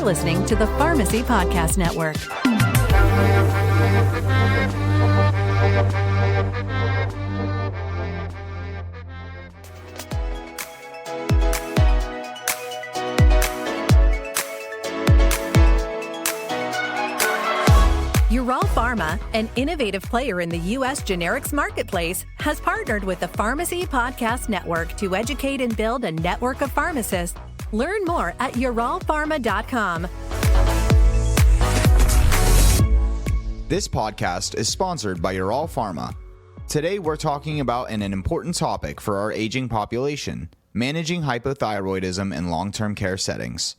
listening to the Pharmacy Podcast Network. YARAL Pharma, an innovative player in the U.S. generics marketplace, has partnered with the Pharmacy Podcast Network to educate and build a network of pharmacists. Learn more at yaralpharma.com. This podcast is sponsored by YARAL Pharma. Today we're talking about an important topic for our aging population, managing hypothyroidism in long-term care settings.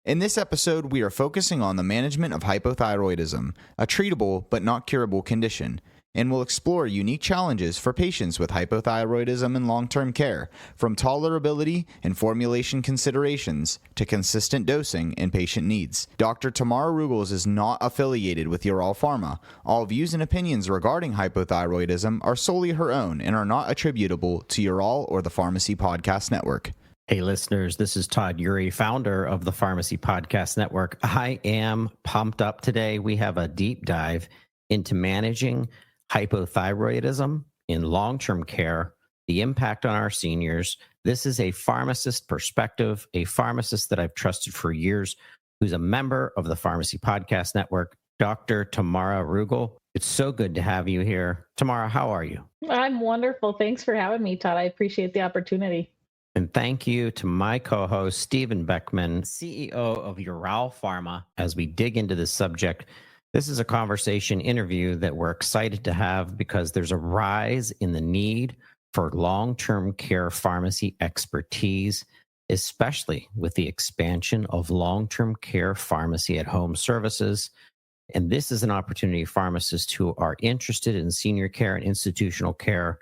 In this episode, we are focusing on the management of hypothyroidism, a treatable but not curable condition, and will explore unique challenges for patients with hypothyroidism in long-term care, from tolerability and formulation considerations to consistent dosing and patient needs. Dr. Tamara Ruggles is not affiliated with YARAL Pharma. All views and opinions regarding hypothyroidism are solely her own and are not attributable to YARAL or the Pharmacy Podcast Network. Hey listeners, this is Todd Urey, founder of the Pharmacy Podcast Network. I am pumped up today. We have a deep dive into managing hypothyroidism in long-term care, the impact on our seniors. This is a pharmacist perspective, a pharmacist that I've trusted for years, who's a member of the Pharmacy Podcast Network, Dr. Tamara Ruggles. It's so good to have you here. Tamara, how are you? I'm wonderful. Thanks for having me, Todd. I appreciate the opportunity. And thank you to my co-host, Stephen Beckman, CEO of YARAL Pharma, as we dig into this subject. This is a conversation interview that we're excited to have because there's a rise in the need for long-term care pharmacy expertise, especially with the expansion of long-term care pharmacy at home services. And this is an opportunity for pharmacists who are interested in senior care and institutional care.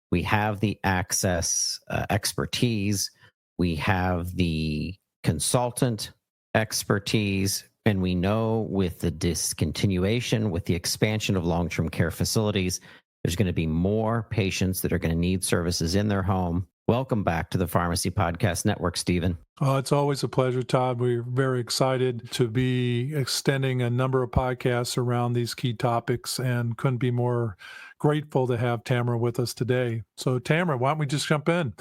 We have the access expertise, we have the consultant expertise, and we know with the discontinuation, with the expansion of long-term care facilities, there's going to be more patients that are going to need services in their home. Welcome back to the Pharmacy Podcast Network, Stephen. It's always a pleasure, Todd. We're very excited to be extending a number of podcasts around these key topics and couldn't be more grateful to have Tamara with us today. So Tamara, why don't we just jump in?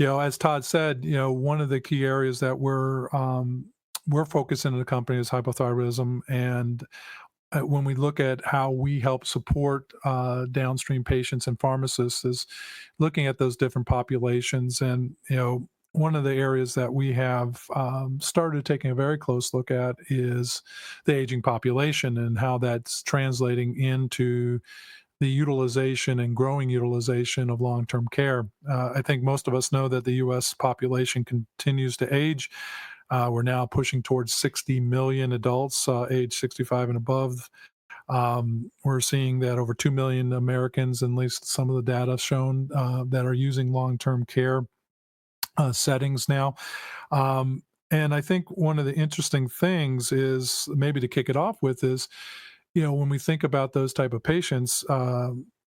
As Todd said, one of the key areas that we're focusing in the company is hypothyroidism. And when we look at how we help support downstream patients and pharmacists is looking at those different populations. And, one of the areas that we have started taking a very close look at is the aging population and how that's translating into the utilization and growing utilization of long-term care. I think most of us know that the U.S. population continues to age. We're now pushing towards 60 million adults age 65 and above. We're seeing that over 2 million Americans, at least some of the data shown, that are using long-term care settings now. And I think one of the interesting things is, maybe to kick it off with, is, when we think about those type of patients,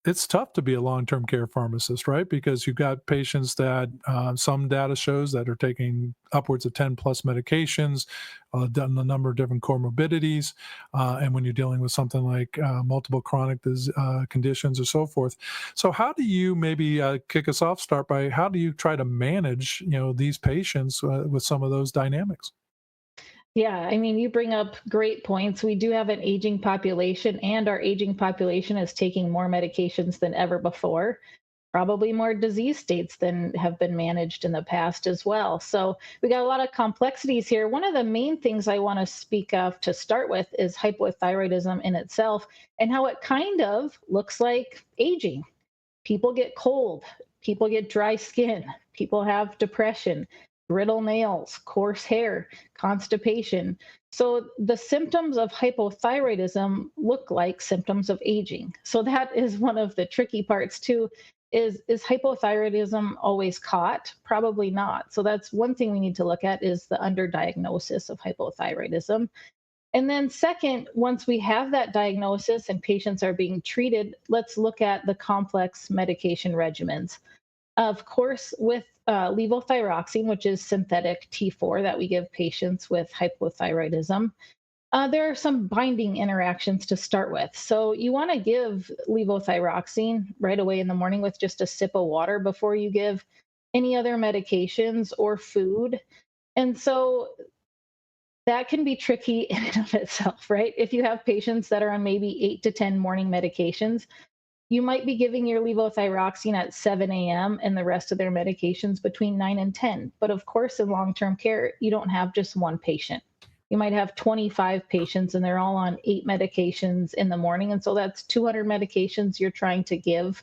it's tough to be a long-term care pharmacist, right? Because you've got patients that some data shows that are taking upwards of 10 plus medications, done a number of different comorbidities. And when you're dealing with something like multiple chronic conditions or so forth. So how do you maybe kick us off, start by how do you try to manage, these patients with some of those dynamics? Yeah, you bring up great points. We do have an aging population, and our aging population is taking more medications than ever before, probably more disease states than have been managed in the past as well. So we got a lot of complexities here. One of the main things I want to speak of to start with is hypothyroidism in itself and how it kind of looks like aging. People get cold, people get dry skin, people have depression, brittle nails, coarse hair, constipation. So the symptoms of hypothyroidism look like symptoms of aging. So that is one of the tricky parts too. Is hypothyroidism always caught? Probably not. So that's one thing we need to look at, is the underdiagnosis of hypothyroidism. And then second, once we have that diagnosis and patients are being treated, let's look at the complex medication regimens. Of course, with levothyroxine, which is synthetic T4 that we give patients with hypothyroidism, there are some binding interactions to start with. So you want to give levothyroxine right away in the morning with just a sip of water before you give any other medications or food. And so that can be tricky in and of itself, right? If you have patients that are on maybe 8 to 10 morning medications, you might be giving your levothyroxine at 7 a.m. and the rest of their medications between 9 and 10. But of course, in long term care, you don't have just one patient. You might have 25 patients and they're all on 8 medications in the morning. And so that's 200 medications you're trying to give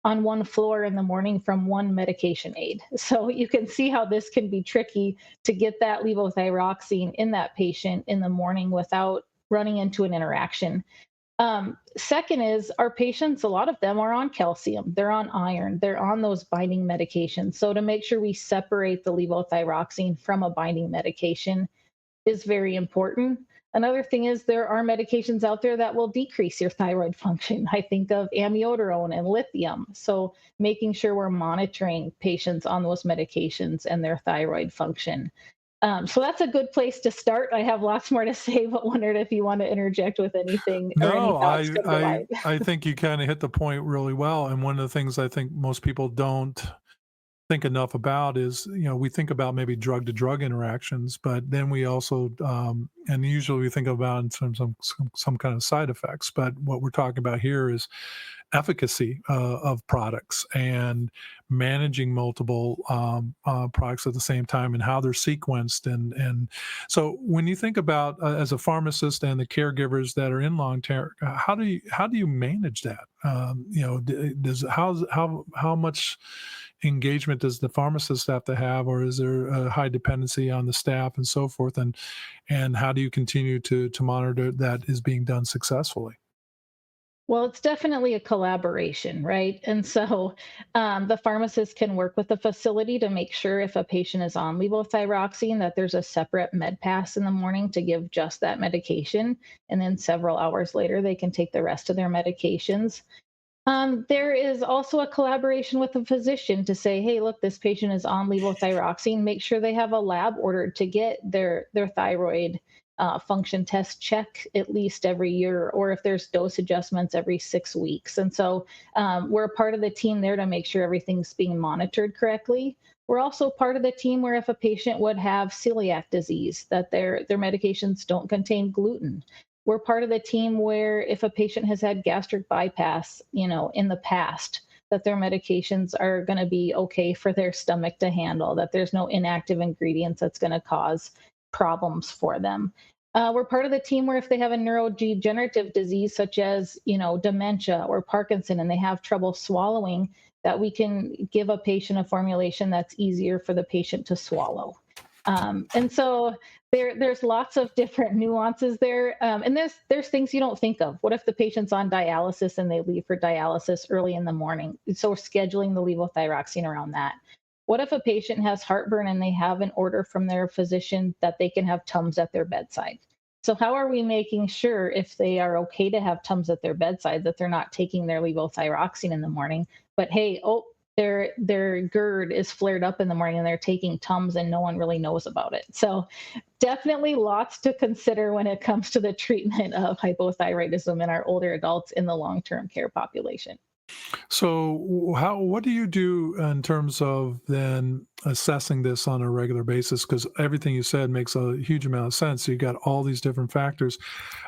on one floor in the morning from one medication aid. So you can see how this can be tricky to get that levothyroxine in that patient in the morning without running into an interaction. Second is our patients, a lot of them are on calcium, they're on iron, they're on those binding medications. So to make sure we separate the levothyroxine from a binding medication is very important. Another thing is there are medications out there that will decrease your thyroid function. I think of amiodarone and lithium. So making sure we're monitoring patients on those medications and their thyroid function. So that's a good place to start. I have lots more to say, but wondered if you want to interject with anything or any No, thoughts to provide. I think you kind of hit the point really well. And one of the things I think most people don't think enough about is, we think about maybe drug to drug interactions, but then we also, and usually we think about in terms of some kind of side effects. But what we're talking about here is efficacy of products and managing multiple products at the same time and how they're sequenced. And so when you think about as a pharmacist and the caregivers that are in long term, how do you manage that? How much engagement does the pharmacist have to have, or is there a high dependency on the staff and so forth? And how do you continue to monitor that is being done successfully? Well, it's definitely a collaboration, right? And so the pharmacist can work with the facility to make sure if a patient is on levothyroxine that there's a separate med pass in the morning to give just that medication. And then several hours later, they can take the rest of their medications. There is also a collaboration with the physician to say, hey, look, this patient is on levothyroxine. Make sure they have a lab ordered to get their thyroid function test check at least every year, or if there's dose adjustments every 6 weeks. And so we're part of the team there to make sure everything's being monitored correctly. We're also part of the team where if a patient would have celiac disease, that their medications don't contain gluten. We're part of the team where if a patient has had gastric bypass, in the past, that their medications are going to be okay for their stomach to handle, that there's no inactive ingredients that's going to cause problems for them. We're part of the team where if they have a neurodegenerative disease such as, dementia or Parkinson, and they have trouble swallowing, that we can give a patient a formulation that's easier for the patient to swallow. And so there's lots of different nuances there. And there's things you don't think of. What if the patient's on dialysis and they leave for dialysis early in the morning? So we're scheduling the levothyroxine around that. What if a patient has heartburn and they have an order from their physician that they can have Tums at their bedside? So how are we making sure if they are okay to have Tums at their bedside that they're not taking their levothyroxine in the morning, but hey, their GERD is flared up in the morning and they're taking Tums and no one really knows about it. So definitely lots to consider when it comes to the treatment of hypothyroidism in our older adults in the long-term care population. So what do you do in terms of then assessing this on a regular basis? Because everything you said makes a huge amount of sense. So you got all these different factors.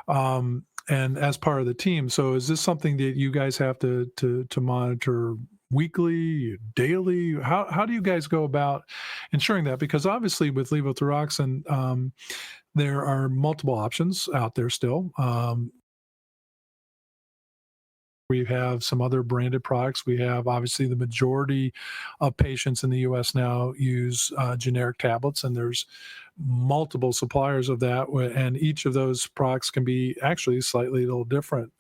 And as part of the team, so is this something that you guys have to monitor weekly, daily? How do you guys go about ensuring that? Because obviously with levothyroxine, there are multiple options out there still. We have some other branded products. We have obviously the majority of patients in the U.S. now use generic tablets, and there's multiple suppliers of that, and each of those products can be actually slightly a little different.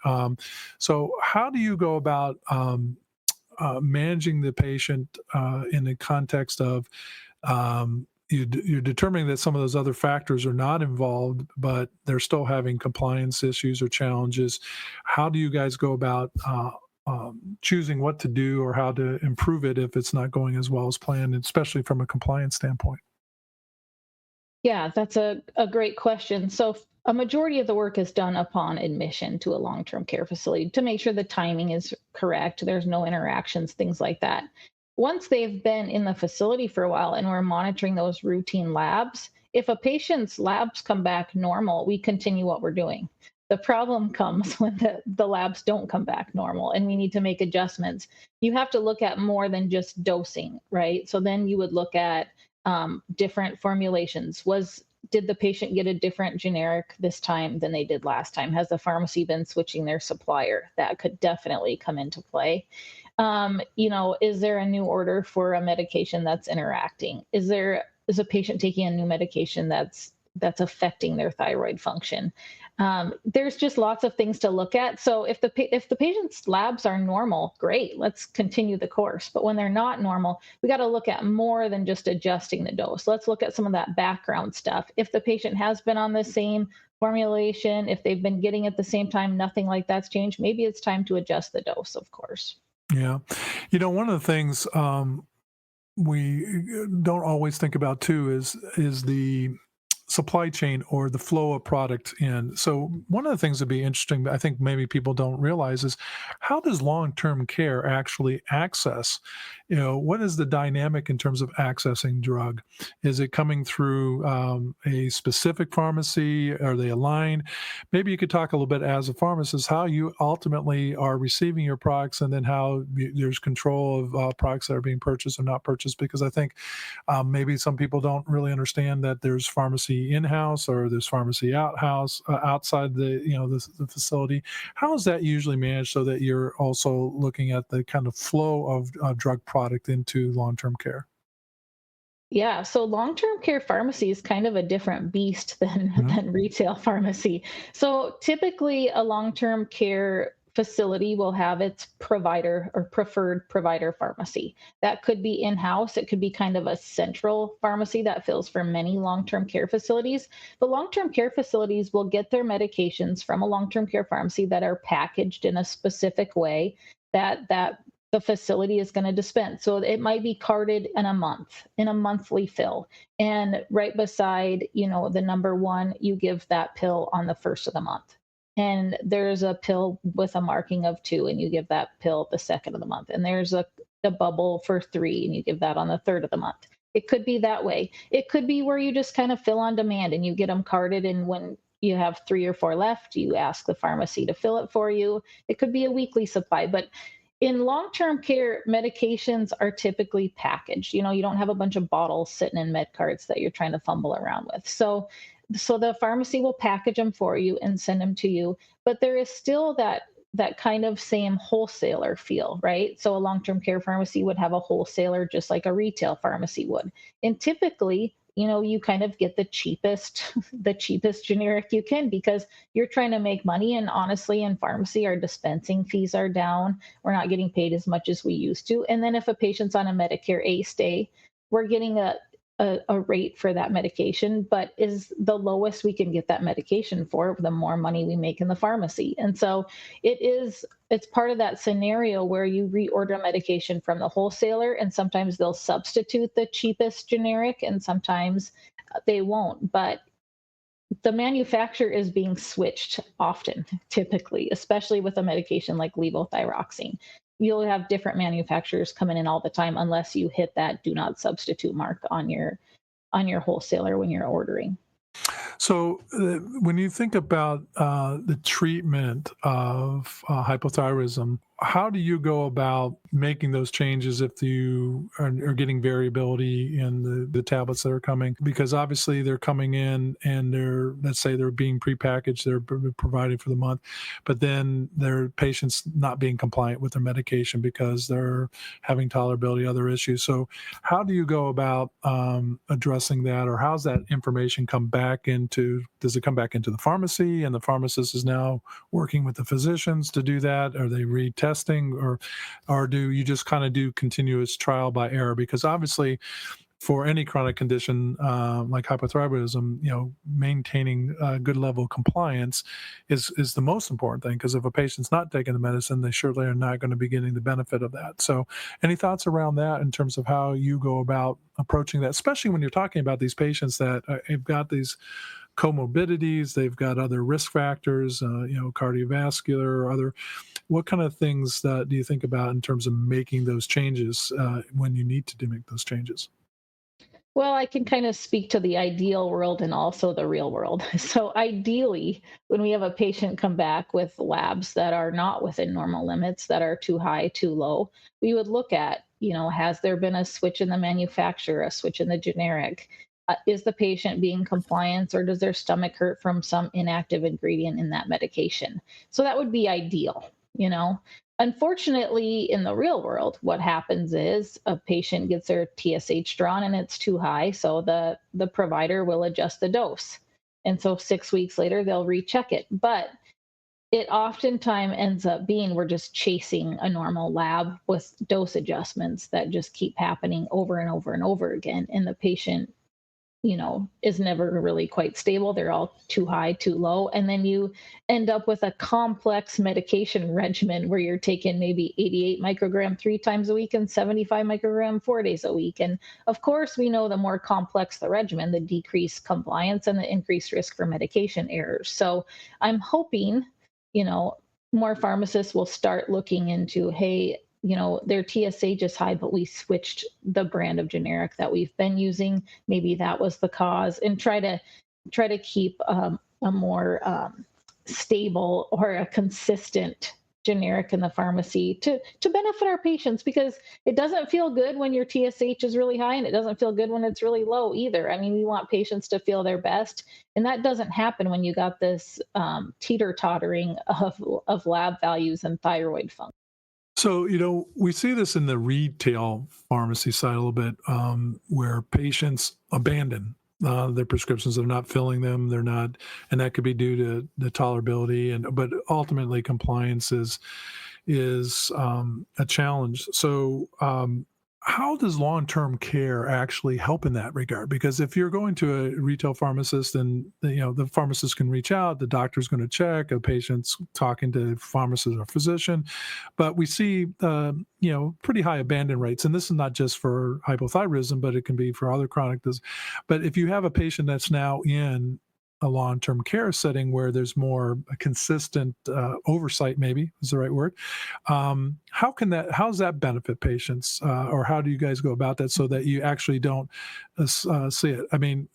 So how do you go about managing the patient in the context of you're determining that some of those other factors are not involved, but they're still having compliance issues or challenges? How do you guys go about choosing what to do or how to improve it if it's not going as well as planned, especially from a compliance standpoint? Yeah, that's a great question. So, a majority of the work is done upon admission to a long term care facility to make sure the timing is correct, there's no interactions, things like that. Once they've been in the facility for a while and we're monitoring those routine labs, if a patient's labs come back normal, we continue what we're doing. The problem comes when the labs don't come back normal and we need to make adjustments. You have to look at more than just dosing, right? So then you would look at different formulations. Did the patient get a different generic this time than they did last time? Has the pharmacy been switching their supplier? That could definitely come into play. Is there a new order for a medication that's interacting? Is a patient taking a new medication that's affecting their thyroid function? There's just lots of things to look at. So if the patient's labs are normal, great, let's continue the course. But when they're not normal, we got to look at more than just adjusting the dose. Let's look at some of that background stuff. If the patient has been on the same formulation, if they've been getting at the same time, nothing like that's changed, maybe it's time to adjust the dose, of course. Yeah. One of the things we don't always think about too is the supply chain or the flow of product in. So one of the things that'd be interesting, I think maybe people don't realize, is how does long-term care actually access? What is the dynamic in terms of accessing drug? Is it coming through a specific pharmacy? Are they aligned? Maybe you could talk a little bit as a pharmacist how you ultimately are receiving your products, and then how there's control of products that are being purchased or not purchased. Because I think maybe some people don't really understand that there's pharmacy in-house or there's pharmacy outside the facility. How is that usually managed so that you're also looking at the kind of flow of drug product into long-term care? Yeah, so long-term care pharmacy is kind of a different beast than Mhm. than retail pharmacy. So typically a long-term care facility will have its provider or preferred provider pharmacy. That could be in-house, it could be kind of a central pharmacy that fills for many long-term care facilities. But long-term care facilities will get their medications from a long-term care pharmacy that are packaged in a specific way that the facility is going to dispense. So it might be carded in a monthly fill. And right beside, the number one, you give that pill on the first of the month. And there's a pill with a marking of 2, and you give that pill the second of the month. And there's a bubble for 3, and you give that on the third of the month. It could be that way. It could be where you just kind of fill on demand and you get them carded. And when you have 3 or 4 left, you ask the pharmacy to fill it for you. It could be a weekly supply. But in long-term care, medications are typically packaged. You don't have a bunch of bottles sitting in med carts that you're trying to fumble around with. So the pharmacy will package them for you and send them to you. But there is still that kind of same wholesaler feel, right? So a long-term care pharmacy would have a wholesaler just like a retail pharmacy would. And typically, you kind of get the cheapest the cheapest generic you can because you're trying to make money. And honestly, in pharmacy, our dispensing fees are down. We're not getting paid as much as we used to. And then if a patient's on a Medicare A stay, we're getting a rate for that medication, but is the lowest we can get that medication for, the more money we make in the pharmacy. And so it's part of that scenario where you reorder medication from the wholesaler, and sometimes they'll substitute the cheapest generic and sometimes they won't. But the manufacturer is being switched often, typically, especially with a medication like levothyroxine. You'll have different manufacturers coming in all the time unless you hit that do not substitute mark on your wholesaler when you're ordering. So when you think about the treatment of hypothyroidism, how do you go about making those changes if you are getting variability in the tablets that are coming? Because obviously they're coming in and let's say they're being prepackaged, they're provided for the month, but then their patients not being compliant with their medication because they're having tolerability, other issues. So how do you go about addressing that, or how's that information does it come back into the pharmacy and the pharmacist is now working with the physicians to do that? Are they retesting, or do you just kind of do continuous trial by error? Because obviously for any chronic condition like hypothyroidism, maintaining a good level of compliance is the most important thing, because if a patient's not taking the medicine, they surely are not going to be getting the benefit of that. So any thoughts around that in terms of how you go about approaching that, especially when you're talking about these patients that have got these comorbidities, they've got other risk factors, cardiovascular or other. What kind of things do you think about in terms of making those changes when you need to make those changes? Well, I can kind of speak to the ideal world and also the real world. So, ideally, when we have a patient come back with labs that are not within normal limits, that are too high, too low, we would look at, has there been a switch in the manufacturer, a switch in the generic? Is the patient being compliant, or does their stomach hurt from some inactive ingredient in that medication? So, that would be ideal. Unfortunately, in the real world, what happens is a patient gets their TSH drawn and it's too high, so the provider will adjust the dose. And so 6 weeks later, they'll recheck it. But it oftentimes ends up being we're just chasing a normal lab with dose adjustments that just keep happening over and over and over again. And the patient is never really quite stable. They're all too high, too low. And then you end up with a complex medication regimen where you're taking maybe 88 microgram 3 times a week and 75 microgram 4 days a week. And of course, we know the more complex the regimen, the decreased compliance and the increased risk for medication errors. So I'm hoping, more pharmacists will start looking into, hey, their TSH is high, but we switched the brand of generic that we've been using. Maybe that was the cause, and try to keep a more stable or a consistent generic in the pharmacy to benefit our patients, because it doesn't feel good when your TSH is really high, and it doesn't feel good when it's really low either. I mean, we want patients to feel their best, and that doesn't happen when you got this teeter-tottering of lab values and thyroid function. So, we see this in the retail pharmacy side a little bit, where patients abandon their prescriptions. They're not filling them. They're not, and that could be due to the tolerability, but ultimately compliance is a challenge. So, how does long-term care actually help in that regard? Because if you're going to a retail pharmacist, and the pharmacist can reach out, the doctor's going to check, a patient's talking to a pharmacist or physician, but we see pretty high abandon rates. And this is not just for hypothyroidism, but it can be for other chronic disease. But if you have a patient that's now in a long-term care setting where there's more consistent oversight, maybe is the right word. How does that benefit patients, or how do you guys go about that so that you actually don't see it? I mean,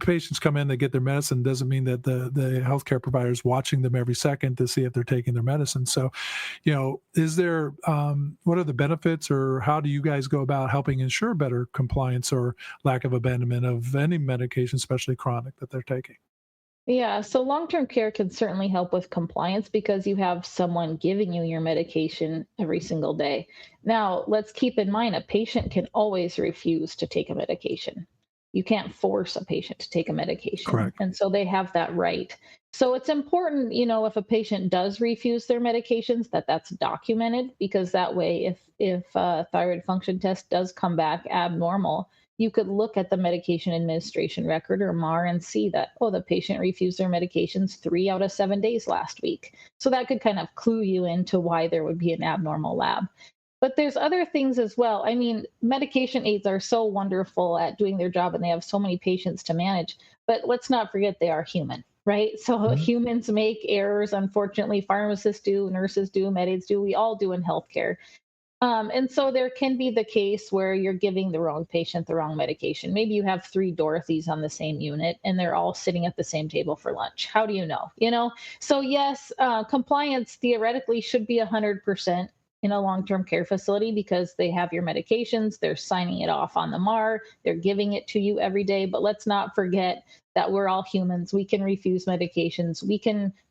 patients come in, they get their medicine, doesn't mean that the healthcare provider is watching them every second to see if they're taking their medicine. So, is there, what are the benefits, or how do you guys go about helping ensure better compliance or lack of abandonment of any medication, especially chronic, that they're taking? Yeah, so long-term care can certainly help with compliance because you have someone giving you your medication every single day. Now, let's keep in mind a patient can always refuse to take a medication. You can't force a patient to take a medication. Correct. And so they have that right. So it's important, if a patient does refuse their medications, that's documented, because that way, if a thyroid function test does come back abnormal, you could look at the medication administration record, or MAR, and see that, oh, the patient refused their medications 3 out of 7 days last week. So that could kind of clue you into why there would be an abnormal lab. But there's other things as well. I mean, medication aides are so wonderful at doing their job, and they have so many patients to manage. But let's not forget they are human, right? So humans make errors. Unfortunately, pharmacists do, nurses do, med aides do. We all do in healthcare. And so there can be the case where you're giving the wrong patient the wrong medication. Maybe you have 3 Dorothys on the same unit, and they're all sitting at the same table for lunch. How do you know? So yes, compliance theoretically should be 100% in a long-term care facility, because they have your medications, they're signing it off on the MAR, they're giving it to you every day. But let's not forget that we're all humans. We can refuse medications.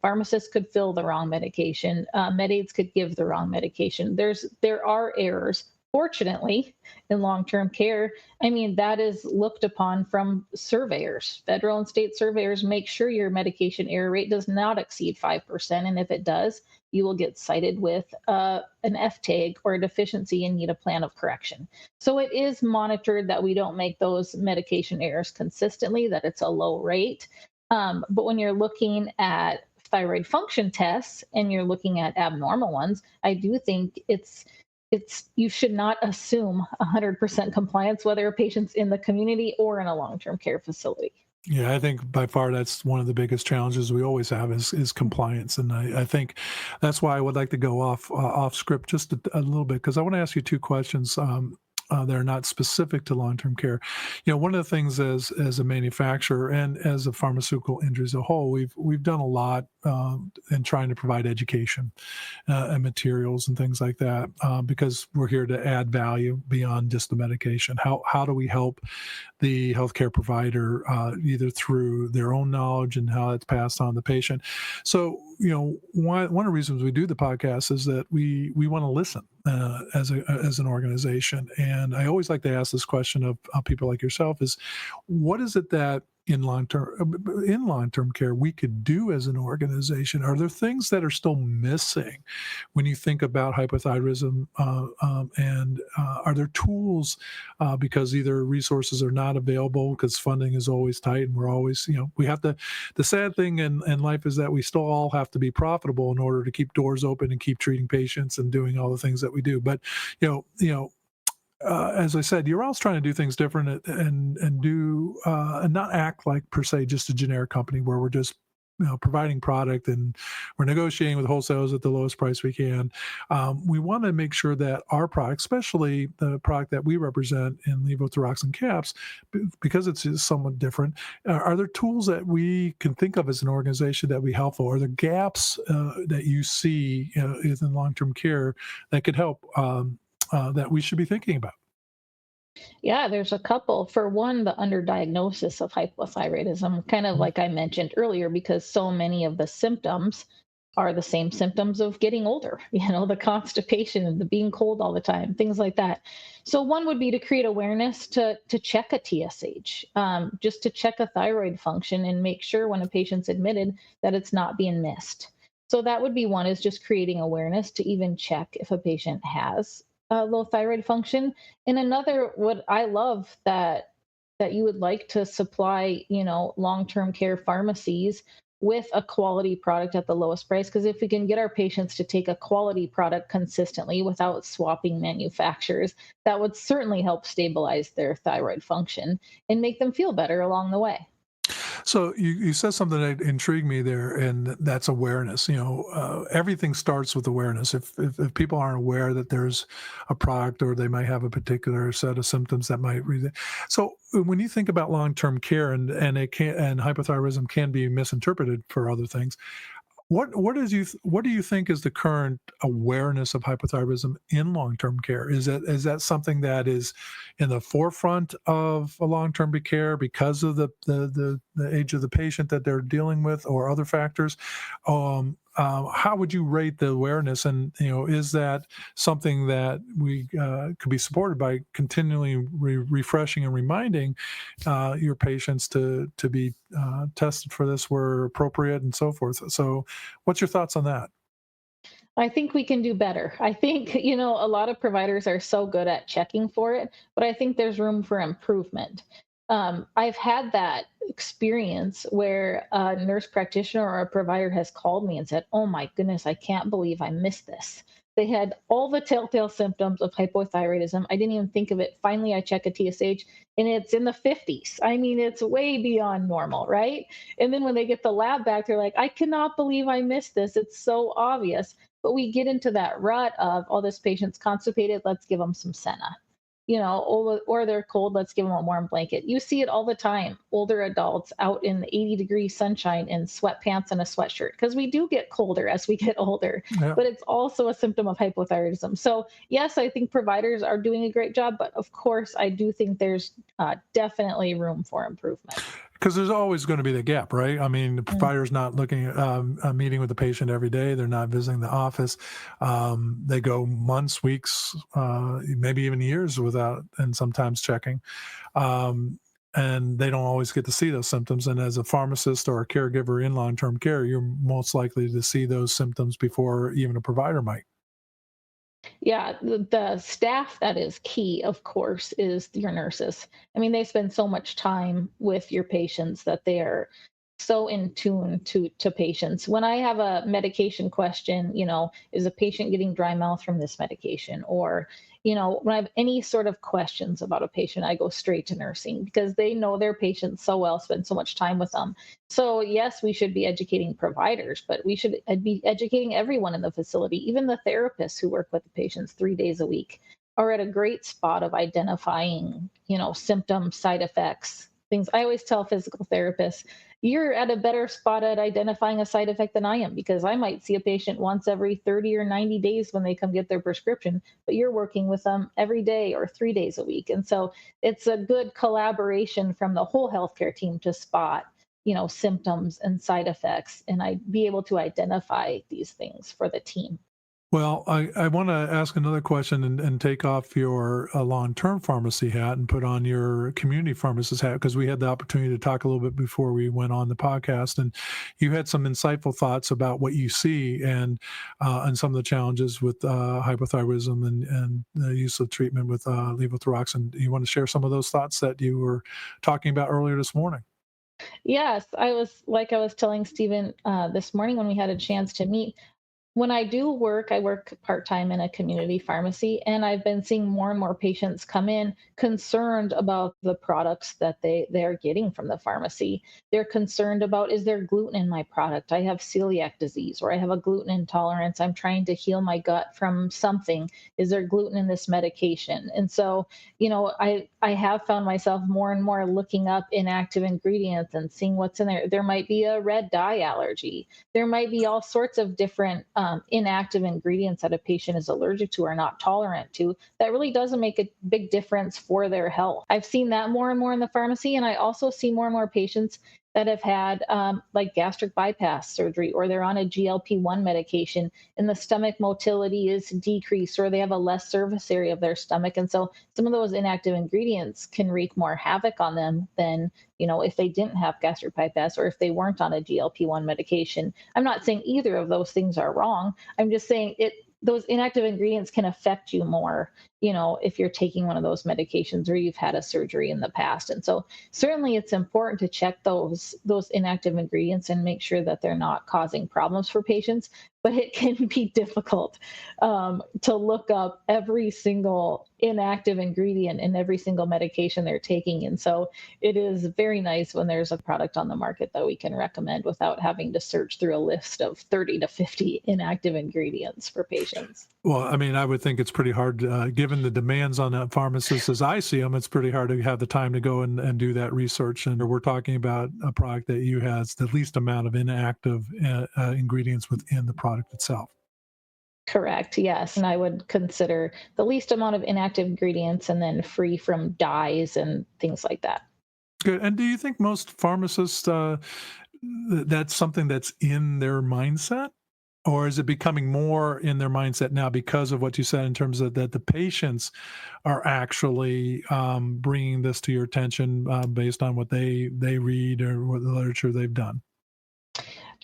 Pharmacists could fill the wrong medication. Med aides could give the wrong medication. There are errors. Fortunately, in long-term care, I mean, that is looked upon from surveyors. Federal and state surveyors make sure your medication error rate does not exceed 5%. And if it does, you will get cited with an F tag or a deficiency and need a plan of correction. So it is monitored that we don't make those medication errors consistently, that it's a low rate. But when you're looking at thyroid function tests and you're looking at abnormal ones, I do think it's you should not assume 100% compliance, whether a patient's in the community or in a long-term care facility. Yeah, I think by far that's one of the biggest challenges we always have is compliance, and I think that's why I would like to go off script just a little bit, because I want to ask you two questions that are not specific to long-term care. One of the things as a manufacturer and as a pharmaceutical industry as a whole, we've done a lot in trying to provide education and materials and things like that, because we're here to add value beyond just the medication. How do we help the healthcare provider either through their own knowledge and how it's passed on to the patient? So, one of the reasons we do the podcast is that we want to listen as an organization. And I always like to ask this question of people like yourself: is what is it that in long-term care we could do as an organization? Are there things that are still missing when you think about hypothyroidism, and are there tools, because either resources are not available because funding is always tight, and we're always, we have to, the sad thing in life is that we still all have to be profitable in order to keep doors open and keep treating patients and doing all the things that we do. But as I said, YARAL's trying to do things different and do and not act like per se just a generic company where we're just providing product and we're negotiating with wholesalers at the lowest price we can. We want to make sure that our product, especially the product that we represent in levothyroxine caps, because it's somewhat different, are there tools that we can think of as an organization that would be helpful? Are there gaps that you see in long-term care that could help, that we should be thinking about? Yeah, there's a couple. For one, the underdiagnosis of hypothyroidism, kind of like I mentioned earlier, because so many of the symptoms are the same symptoms of getting older, the constipation and the being cold all the time, things like that. So one would be to create awareness to check a TSH, just to check a thyroid function and make sure when a patient's admitted that it's not being missed. So that would be one, is just creating awareness to even check if a patient has low thyroid function. And another, what I love that you would like to supply, long-term care pharmacies with a quality product at the lowest price. Because if we can get our patients to take a quality product consistently without swapping manufacturers, that would certainly help stabilize their thyroid function and make them feel better along the way. So you said something that intrigued me there, and that's awareness. Everything starts with awareness. If people aren't aware that there's a product, or they might have a particular set of symptoms that might so when you think about long-term care and hypothyroidism can be misinterpreted for other things, what do you think is the current awareness of hypothyroidism in long-term care? Is that something that is in the forefront of a long-term care because of the age of the patient that they're dealing with, or other factors? How would you rate the awareness? And is that something that we could be supported by continually refreshing and reminding your patients to be tested for this where appropriate and so forth? So, what's your thoughts on that? I think we can do better. I think, a lot of providers are so good at checking for it, but I think there's room for improvement. I've had that experience where a nurse practitioner or a provider has called me and said, "Oh my goodness, I can't believe I missed this." They had all the telltale symptoms of hypothyroidism. I didn't even think of it. Finally, I check a TSH and it's in the 50s. I mean, it's way beyond normal, right? And then when they get the lab back, they're like, "I cannot believe I missed this. It's so obvious." But we get into that rut of, "Oh, this patient's constipated. Let's give them some Senna." Or they're cold, let's give them a warm blanket. You see it all the time. Older adults out in the 80-degree sunshine in sweatpants and a sweatshirt, because we do get colder as we get older, Yeah. but it's also a symptom of hypothyroidism. So yes, I think providers are doing a great job, but of course, I do think there's definitely room for improvement. Because there's always going to be the gap, right? I mean, the provider's not looking at a meeting with the patient every day. They're not visiting the office. They go months, weeks, maybe even years without, and sometimes checking. and they don't always get to see those symptoms. And as a pharmacist or a caregiver in long-term care, you're most likely to see those symptoms before even a provider might. Yeah, the staff that is key, of course, is your nurses. I mean, they spend so much time with your patients that they are so in tune to patients. When I have a medication question, is a patient getting dry mouth from this medication? Or, when I have any sort of questions about a patient, I go straight to nursing because they know their patients so well, spend so much time with them. So, yes, we should be educating providers, but we should be educating everyone in the facility. Even the therapists who work with the patients 3 days a week are at a great spot of identifying, symptoms, side effects, things. I always tell physical therapists, you're at a better spot at identifying a side effect than I am because I might see a patient once every 30 or 90 days when they come get their prescription, but you're working with them every day or 3 days a week. And so it's a good collaboration from the whole healthcare team to spot symptoms and side effects, and I be able to identify these things for the team. Well, I want to ask another question and take off your long-term pharmacy hat and put on your community pharmacist hat, because we had the opportunity to talk a little bit before we went on the podcast, and you had some insightful thoughts about what you see and some of the challenges with hypothyroidism and the use of treatment with levothyroxine. Do you want to share some of those thoughts that you were talking about earlier this morning? Yes, I was telling Stephen this morning when we had a chance to meet. When I do work, I work part time in a community pharmacy, and I've been seeing more and more patients come in concerned about the products that they're getting from the pharmacy. They're concerned about, is there gluten in my product? I have celiac disease, or I have a gluten intolerance. I'm trying to heal my gut from something. Is there gluten in this medication? And so, I have found myself more and more looking up inactive ingredients and seeing what's in there. There might be a red dye allergy. There might be all sorts of different inactive ingredients that a patient is allergic to or not tolerant to that really doesn't make a big difference for their health. I've seen that more and more in the pharmacy, and I also see more and more patients that have had like gastric bypass surgery, or they're on a GLP-1 medication and the stomach motility is decreased, or they have a less surface area of their stomach. And so some of those inactive ingredients can wreak more havoc on them than, if they didn't have gastric bypass or if they weren't on a GLP-1 medication. I'm not saying either of those things are wrong. I'm just saying those inactive ingredients can affect you more, if you're taking one of those medications or you've had a surgery in the past. And so certainly it's important to check those inactive ingredients and make sure that they're not causing problems for patients. But it can be difficult to look up every single inactive ingredient in every single medication they're taking. And so it is very nice when there's a product on the market that we can recommend without having to search through a list of 30 to 50 inactive ingredients for patients. Well, I mean, I would think it's pretty hard, given the demands on a pharmacist as I see them, it's pretty hard to have the time to go and do that research. And we're talking about a product that you has the least amount of inactive ingredients within the product itself. Correct. Yes. And I would consider the least amount of inactive ingredients and then free from dyes and things like that. Good. And do you think most pharmacists, that's something that's in their mindset? Or is it becoming more in their mindset now because of what you said in terms of that the patients are actually bringing this to your attention based on what they read or what the literature they've done?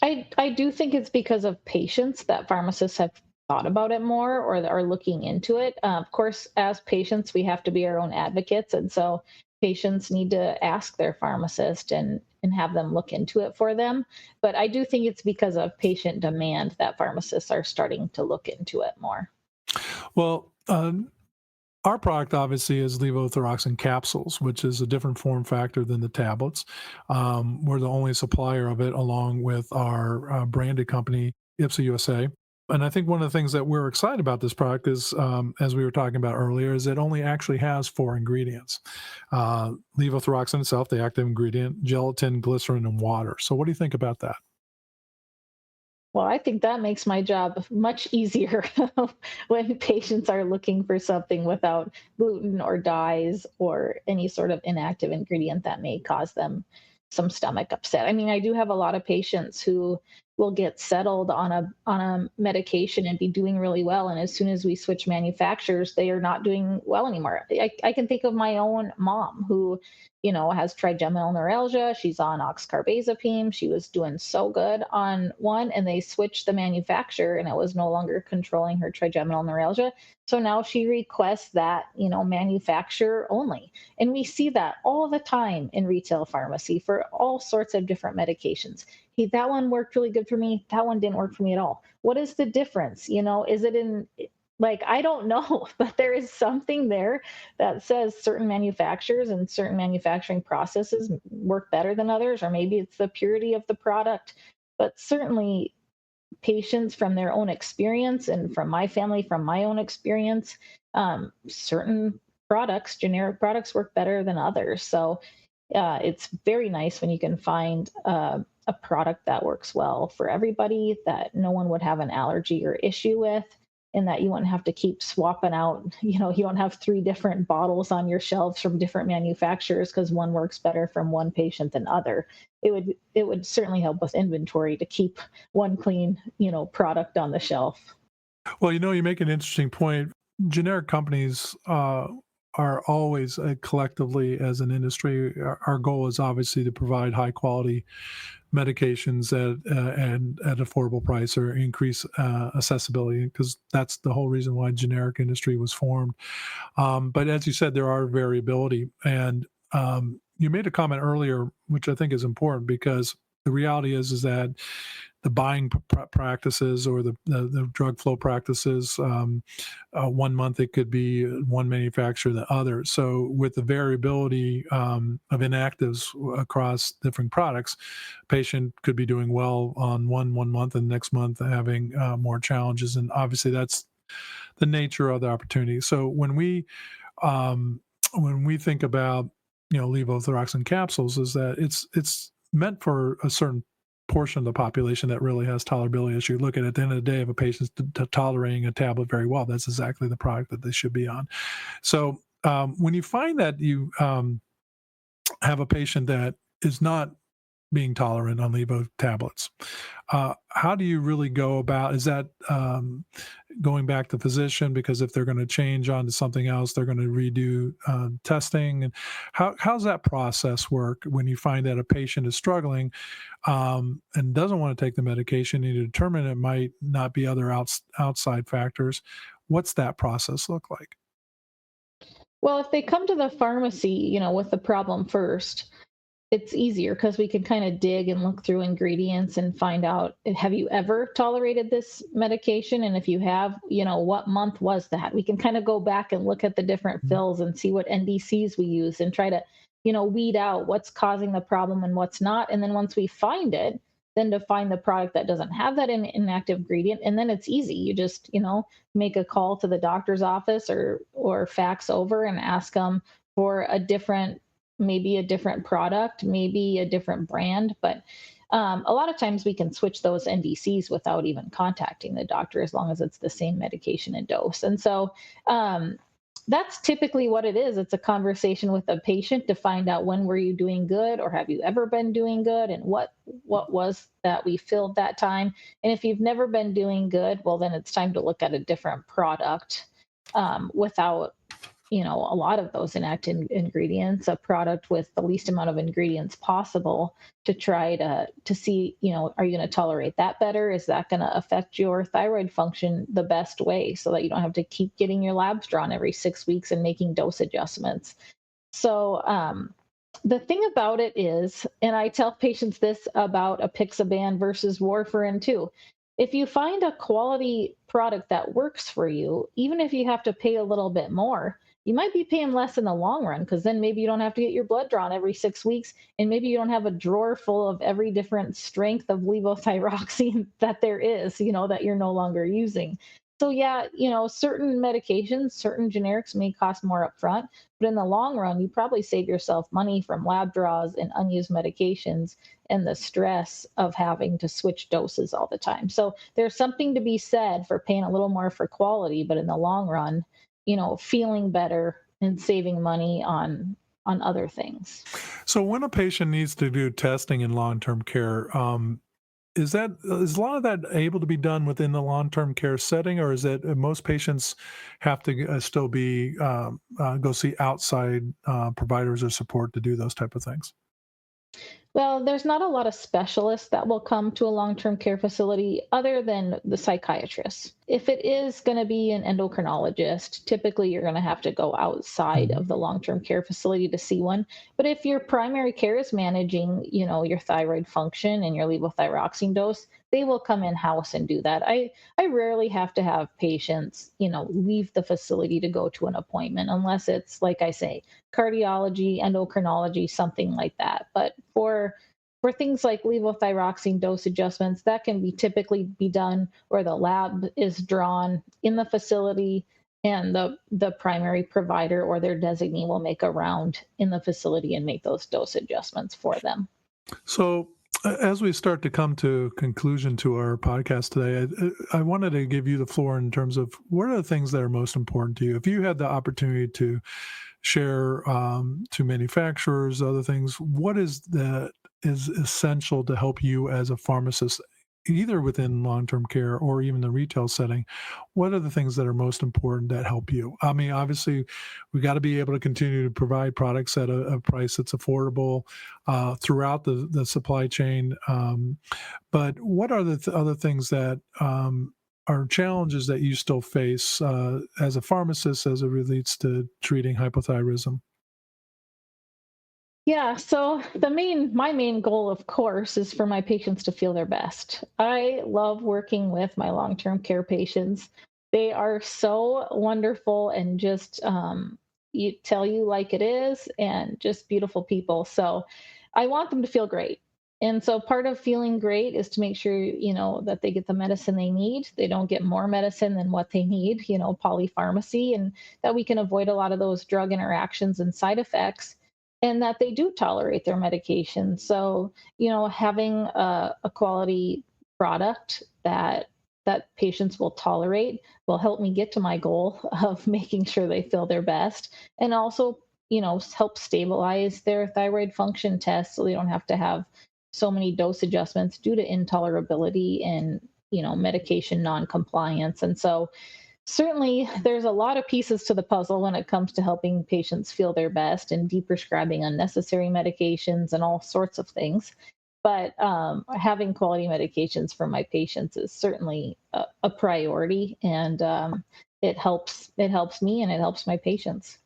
I do think it's because of patients that pharmacists have thought about it more or are looking into it. Of course, as patients, we have to be our own advocates. And so patients need to ask their pharmacist and have them look into it for them. But I do think it's because of patient demand that pharmacists are starting to look into it more. Well, our product obviously is levothyroxine capsules, which is a different form factor than the tablets. We're the only supplier of it, along with our branded company, Ipsa USA. And I think one of the things that we're excited about this product is, as we were talking about earlier, is it only actually has 4 ingredients. Levothyroxine itself, the active ingredient, gelatin, glycerin, and water. So what do you think about that? Well, I think that makes my job much easier when patients are looking for something without gluten or dyes or any sort of inactive ingredient that may cause them some stomach upset. I mean, I do have a lot of patients who will get settled on a medication and be doing really well, and as soon as we switch manufacturers, they are not doing well anymore. I can think of my own mom who, has trigeminal neuralgia. She's on oxcarbazepine. She was doing so good on one, and they switched the manufacturer, and it was no longer controlling her trigeminal neuralgia. So now she requests that, manufacturer only. And we see that all the time in retail pharmacy for all sorts of different medications. Hey, that one worked really good for me. That one didn't work for me at all. What is the difference? Is it in, like, I don't know, but there is something there that says certain manufacturers and certain manufacturing processes work better than others, or maybe it's the purity of the product. But certainly, patients from their own experience, and from my family, from my own experience, certain products, generic products, work better than others. So it's very nice when you can find a product that works well for everybody, that no one would have an allergy or issue with, and that you wouldn't have to keep swapping out. You don't have 3 different bottles on your shelves from different manufacturers because one works better from one patient than other. It would certainly help with inventory to keep one clean, product on the shelf. Well, you make an interesting point. Generic companies are always collectively, as an industry, our goal is obviously to provide high quality medications and at affordable price, or increase accessibility, because that's the whole reason why generic industry was formed. But as you said, there are variability, and you made a comment earlier, which I think is important, because the reality is that the buying practices, or the drug flow practices, 1 month it could be one manufacturer than other. So with the variability of inactives across different products, patient could be doing well on one month, and next month having more challenges. And obviously that's the nature of the opportunity. So when we think about levothyroxine capsules, is that it's meant for a certain portion of the population that really has tolerability issues. Look at the end of the day, if a patient's tolerating a tablet very well, that's exactly the product that they should be on. So when you find that you have a patient that is not being tolerant on levo tablets, how do you really go about? Is that going back to physician? Because if they're going to change on to something else, they're going to redo testing. And how's that process work when you find that a patient is struggling and doesn't want to take the medication, and you determine it might not be other outside factors? What's that process look like? Well, if they come to the pharmacy, with the problem first, it's easier because we can kind of dig and look through ingredients and find out, have you ever tolerated this medication? And if you have, what month was that? We can kind of go back and look at the different fills and see what NDCs we use, and try to, weed out what's causing the problem and what's not. And then once we find it, then to find the product that doesn't have that inactive ingredient. And then it's easy. You just, make a call to the doctor's office, or fax over and ask them for maybe a different product, maybe a different brand. But a lot of times we can switch those NDCs without even contacting the doctor, as long as it's the same medication and dose. And so that's typically what it is. It's a conversation with a patient to find out, when were you doing good, or have you ever been doing good, and what was that we filled that time. And if you've never been doing good, well, then it's time to look at a different product without a lot of those inactive ingredients, a product with the least amount of ingredients possible, to try to see, are you going to tolerate that better? Is that going to affect your thyroid function the best way, so that you don't have to keep getting your labs drawn every 6 weeks and making dose adjustments? So the thing about it is, and I tell patients this about apixaban versus warfarin too, if you find a quality product that works for you, even if you have to pay a little bit more, you might be paying less in the long run, because then maybe you don't have to get your blood drawn every 6 weeks, and maybe you don't have a drawer full of every different strength of levothyroxine that there is, that you're no longer using. So yeah, certain medications, certain generics may cost more upfront, but in the long run, you probably save yourself money from lab draws and unused medications, and the stress of having to switch doses all the time. So there's something to be said for paying a little more for quality, but in the long run, feeling better and saving money on other things. So when a patient needs to do testing in long-term care, is a lot of that able to be done within the long-term care setting, or is it most patients have to still be go see outside providers or support to do those type of things? Well, there's not a lot of specialists that will come to a long term care facility other than the psychiatrists. If it is going to be an endocrinologist, typically you're going to have to go outside Mhm. of the long term care facility to see one. But if your primary care is managing, your thyroid function and your levothyroxine dose, they will come in house and do that. I rarely have to have patients, leave the facility to go to an appointment unless it's, like I say, cardiology, endocrinology, something like that. But for things like levothyroxine dose adjustments, that can be typically be done where the lab is drawn in the facility and the primary provider or their designee will make a round in the facility and make those dose adjustments for them. So, as we start to come to conclusion to our podcast today, I wanted to give you the floor in terms of what are the things that are most important to you. If you had the opportunity to share to manufacturers, other things, what is essential to help you as a pharmacist, either within long-term care or even the retail setting? What are the things that are most important that help you? I mean, obviously, we got to be able to continue to provide products at a price that's affordable throughout the supply chain. But what are the other things that are challenges that you still face as a pharmacist as it relates to treating hypothyroidism? Yeah, so my main goal, of course, is for my patients to feel their best. I love working with my long-term care patients. They are so wonderful and just you tell you like it is and just beautiful people. So I want them to feel great. And so part of feeling great is to make sure, that they get the medicine they need. They don't get more medicine than what they need, polypharmacy, and that we can avoid a lot of those drug interactions and side effects and that they do tolerate their medication. So, having a quality product that patients will tolerate will help me get to my goal of making sure they feel their best, and also, help stabilize their thyroid function tests so they don't have to have so many dose adjustments due to intolerability and medication non-compliance. And so certainly, there's a lot of pieces to the puzzle when it comes to helping patients feel their best and deprescribing unnecessary medications and all sorts of things. But having quality medications for my patients is certainly a priority, and it helps. It helps me, and it helps my patients.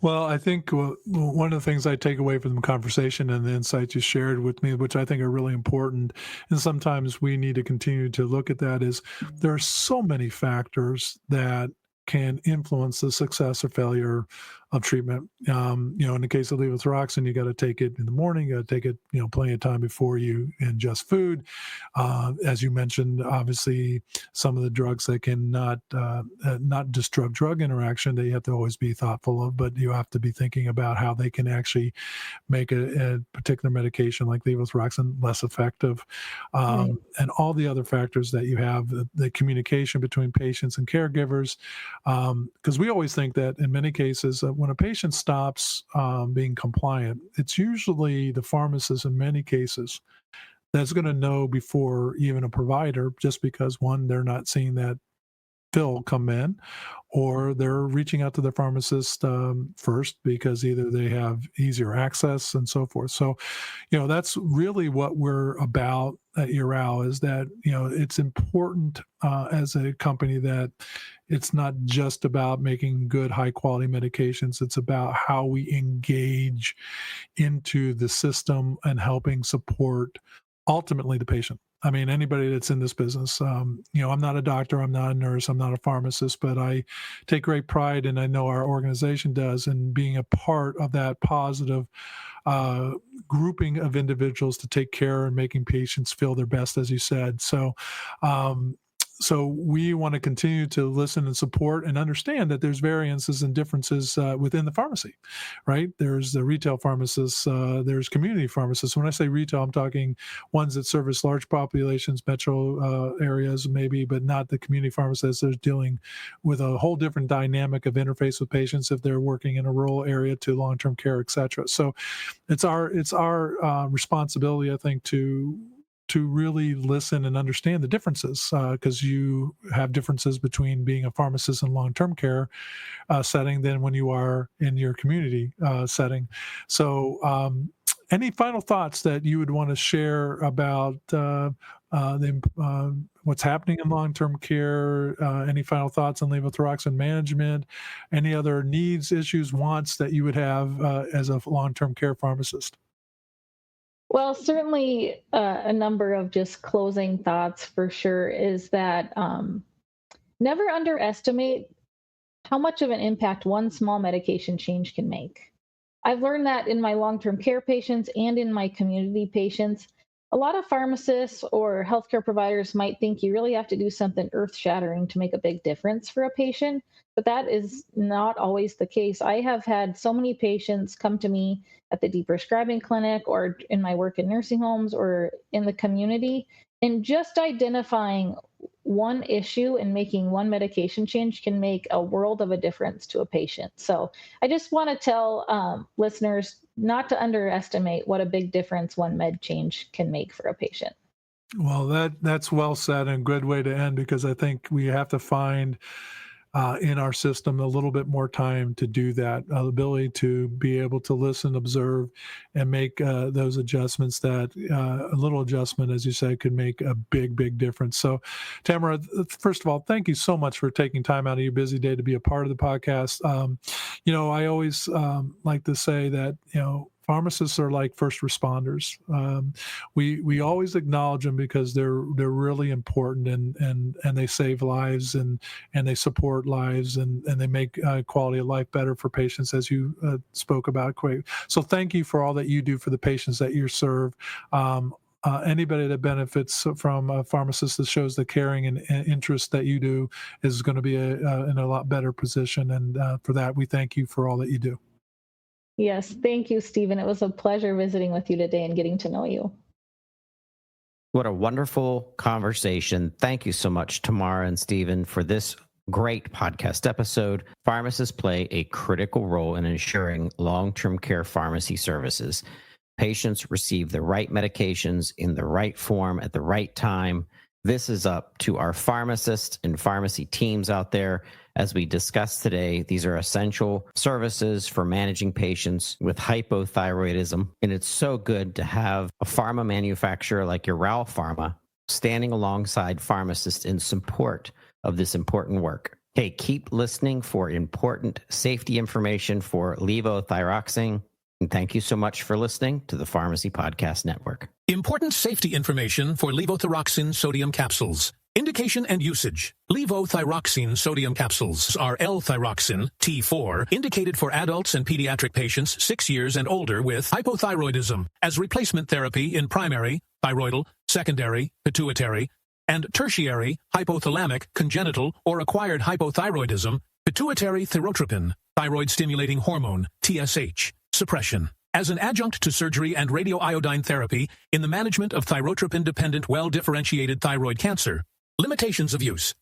Well, I think one of the things I take away from the conversation and the insights you shared with me, which I think are really important, and sometimes we need to continue to look at that, is there are so many factors that can influence the success or failure of treatment. In the case of levothyroxine, you got to take it in the morning. You got to take it, plenty of time before you ingest food. As you mentioned, obviously, some of the drugs that can not just drug-drug interaction that you have to always be thoughtful of, but you have to be thinking about how they can actually make a particular medication like levothyroxine less effective, Right. and all the other factors that you have, the communication between patients and caregivers, because we always think that in many cases, when a patient stops being compliant, it's usually the pharmacist in many cases that's going to know before even a provider, just because one, they're not seeing that fill come in, or they're reaching out to the pharmacist first because either they have easier access and so forth. So, that's really what we're about at YARAL, is that, it's important as a company that it's not just about making good, high quality medications. It's about how we engage into the system and helping support ultimately the patient. I mean, anybody that's in this business, I'm not a doctor, I'm not a nurse, I'm not a pharmacist, but I take great pride, and I know our organization does, in being a part of that positive uh, grouping of individuals to take care and making patients feel their best, as you said. Um, so we want to continue to listen and support and understand that there's variances and differences within the pharmacy, right? There's the retail pharmacists, there's community pharmacists. When I say retail, I'm talking ones that service large populations, metro areas maybe, but not the community pharmacists. They're dealing with a whole different dynamic of interface with patients if they're working in a rural area to long-term care, et cetera. So it's our responsibility, I think, to really listen and understand the differences, because you have differences between being a pharmacist in long-term care setting than when you are in your community setting. So any final thoughts that you would want to share about what's happening in long-term care? Any final thoughts on levothyroxine management? Any other needs, issues, wants that you would have as a long-term care pharmacist? Well, certainly a number of just closing thoughts for sure is that never underestimate how much of an impact one small medication change can make. I've learned that in my long-term care patients and in my community patients. A lot of pharmacists or healthcare providers might think you really have to do something earth-shattering to make a big difference for a patient, but that is not always the case. I have had so many patients come to me at the deprescribing clinic or in my work in nursing homes or in the community, and just identifying one issue and making one medication change can make a world of a difference to a patient. So I just want to tell listeners not to underestimate what a big difference one med change can make for a patient. Well, that's well said and a good way to end, because I think we have to find in our system a little bit more time to do that, the ability to be able to listen, observe, and make those adjustments that a little adjustment, as you said, could make a big, big difference. So, Tamara, first of all, thank you so much for taking time out of your busy day to be a part of the podcast. I always like to say that, pharmacists are like first responders. We always acknowledge them because they're really important and they save lives and they support lives and they make quality of life better for patients, as you spoke about. So thank you for all that you do for the patients that you serve. Anybody that benefits from a pharmacist that shows the caring and interest that you do is going to be in a lot better position. And for that, we thank you for all that you do. Yes, thank you, Stephen. It was a pleasure visiting with you today and getting to know you. What a wonderful conversation. Thank you so much, Tamara and Stephen, for this great podcast episode. Pharmacists play a critical role in ensuring long-term care pharmacy services. Patients receive the right medications in the right form at the right time. This is up to our pharmacists and pharmacy teams out there. As we discussed today, these are essential services for managing patients with hypothyroidism. And it's so good to have a pharma manufacturer like YARAL Pharma standing alongside pharmacists in support of this important work. Hey, keep listening for important safety information for levothyroxine. And thank you so much for listening to the Pharmacy Podcast Network. Important safety information for levothyroxine sodium capsules. Indication and usage. Levothyroxine sodium capsules are L-thyroxine, T4, indicated for adults and pediatric patients 6 years and older with hypothyroidism as replacement therapy in primary, thyroidal, secondary, pituitary, and tertiary, hypothalamic, congenital, or acquired hypothyroidism, pituitary thyrotropin, thyroid-stimulating hormone, TSH, suppression. As an adjunct to surgery and radioiodine therapy in the management of thyrotropin-dependent well-differentiated thyroid cancer. Limitations of use.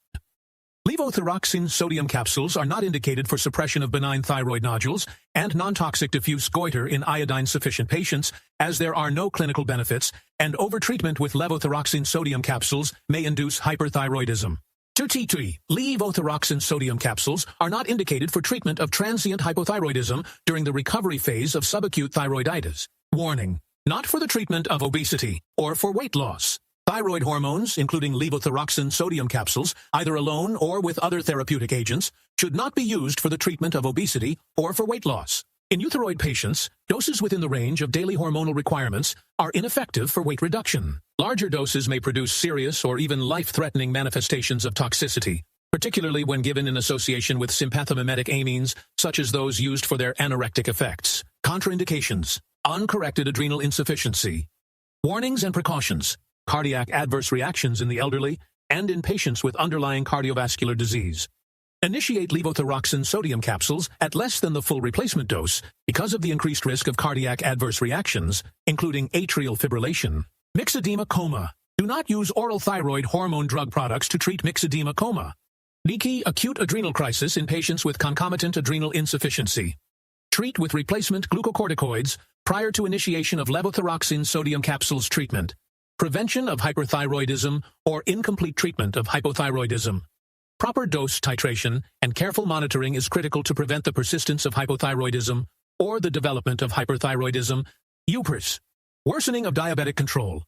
Levothyroxine sodium capsules are not indicated for suppression of benign thyroid nodules and non-toxic diffuse goiter in iodine-sufficient patients, as there are no clinical benefits, and overtreatment with levothyroxine sodium capsules may induce hyperthyroidism. 2T3. Levothyroxine sodium capsules are not indicated for treatment of transient hypothyroidism during the recovery phase of subacute thyroiditis. Warning: not for the treatment of obesity or for weight loss. Thyroid hormones, including levothyroxine sodium capsules, either alone or with other therapeutic agents, should not be used for the treatment of obesity or for weight loss. In euthyroid patients, doses within the range of daily hormonal requirements are ineffective for weight reduction. Larger doses may produce serious or even life-threatening manifestations of toxicity, particularly when given in association with sympathomimetic amines, such as those used for their anorectic effects. Contraindications: uncorrected adrenal insufficiency. Warnings and precautions: cardiac adverse reactions in the elderly and in patients with underlying cardiovascular disease. Initiate levothyroxine sodium capsules at less than the full replacement dose because of the increased risk of cardiac adverse reactions, including atrial fibrillation. Myxedema coma. Do not use oral thyroid hormone drug products to treat myxedema coma. Leaky acute adrenal crisis in patients with concomitant adrenal insufficiency. Treat with replacement glucocorticoids prior to initiation of levothyroxine sodium capsules treatment. prevention of hyperthyroidism, or incomplete treatment of hypothyroidism. Proper dose titration and careful monitoring is critical to prevent the persistence of hypothyroidism or the development of hyperthyroidism. UPRS, worsening of diabetic control.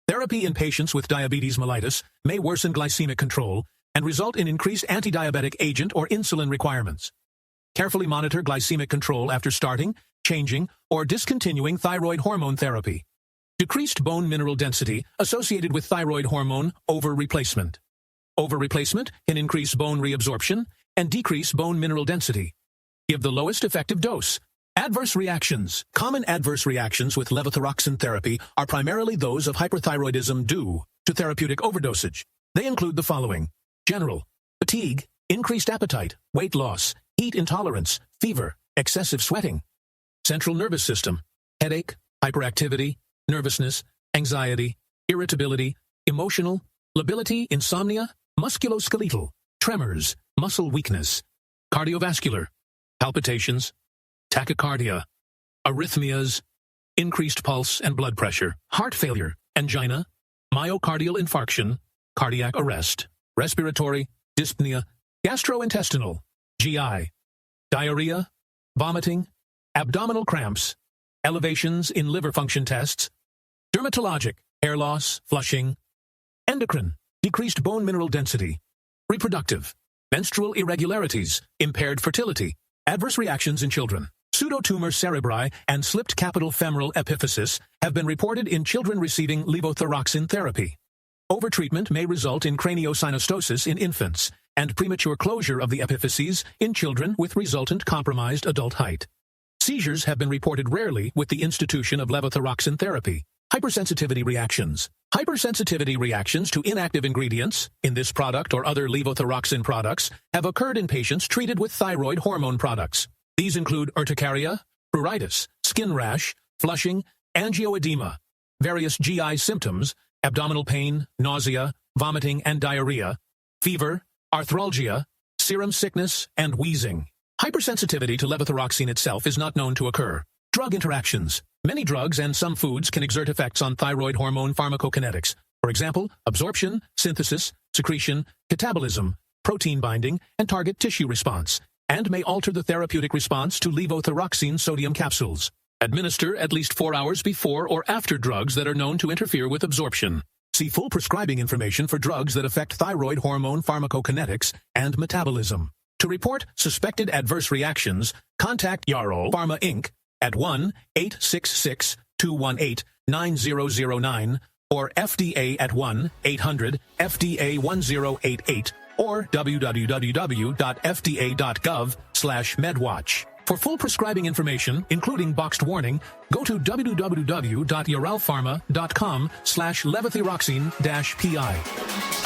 Therapy in patients with diabetes mellitus may worsen glycemic control and result in increased antidiabetic agent or insulin requirements. Carefully monitor glycemic control after starting, changing, or discontinuing thyroid hormone therapy. Decreased bone mineral density associated with thyroid hormone over-replacement. Over-replacement can increase bone reabsorption and decrease bone mineral density. Give the lowest effective dose. Adverse reactions. Common adverse reactions with levothyroxine therapy are primarily those of hyperthyroidism due to therapeutic overdosage. They include the following: general fatigue, increased appetite, weight loss, heat intolerance, fever, excessive sweating. Central nervous system, headache, hyperactivity, nervousness, anxiety, irritability, emotional, lability, insomnia, musculoskeletal, tremors, muscle weakness. Cardiovascular, palpitations, tachycardia, arrhythmias, increased pulse and blood pressure, heart failure, angina, myocardial infarction, cardiac arrest, respiratory, dyspnea, gastrointestinal, GI, diarrhea, vomiting, abdominal cramps, elevations in liver function tests, dermatologic, hair loss, flushing, endocrine, decreased bone mineral density, reproductive, menstrual irregularities, impaired fertility, adverse reactions in children. Pseudotumor cerebri and slipped capital femoral epiphysis have been reported in children receiving levothyroxine therapy. Overtreatment may result in craniosynostosis in infants and premature closure of the epiphyses in children with resultant compromised adult height. Seizures have been reported rarely with the institution of levothyroxine therapy. Hypersensitivity reactions. Hypersensitivity reactions to inactive ingredients in this product or other levothyroxine products have occurred in patients treated with thyroid hormone products. These include urticaria, pruritus, skin rash, flushing, angioedema, various GI symptoms, abdominal pain, nausea, vomiting and diarrhea, fever, arthralgia, serum sickness, and wheezing. Hypersensitivity to levothyroxine itself is not known to occur. Drug interactions. Many drugs and some foods can exert effects on thyroid hormone pharmacokinetics. For example, absorption, synthesis, secretion, catabolism, protein binding, and target tissue response, and may alter the therapeutic response to levothyroxine sodium capsules. Administer at least 4 hours before or after drugs that are known to interfere with absorption. See full prescribing information for drugs that affect thyroid hormone pharmacokinetics and metabolism. To report suspected adverse reactions, contact YARAL Pharma Inc. at 1-866-218-9009 or FDA at 1-800-FDA-1088 or www.fda.gov/medwatch. For full prescribing information, including boxed warning, go to www.yaralpharma.com/levothyroxine-PI.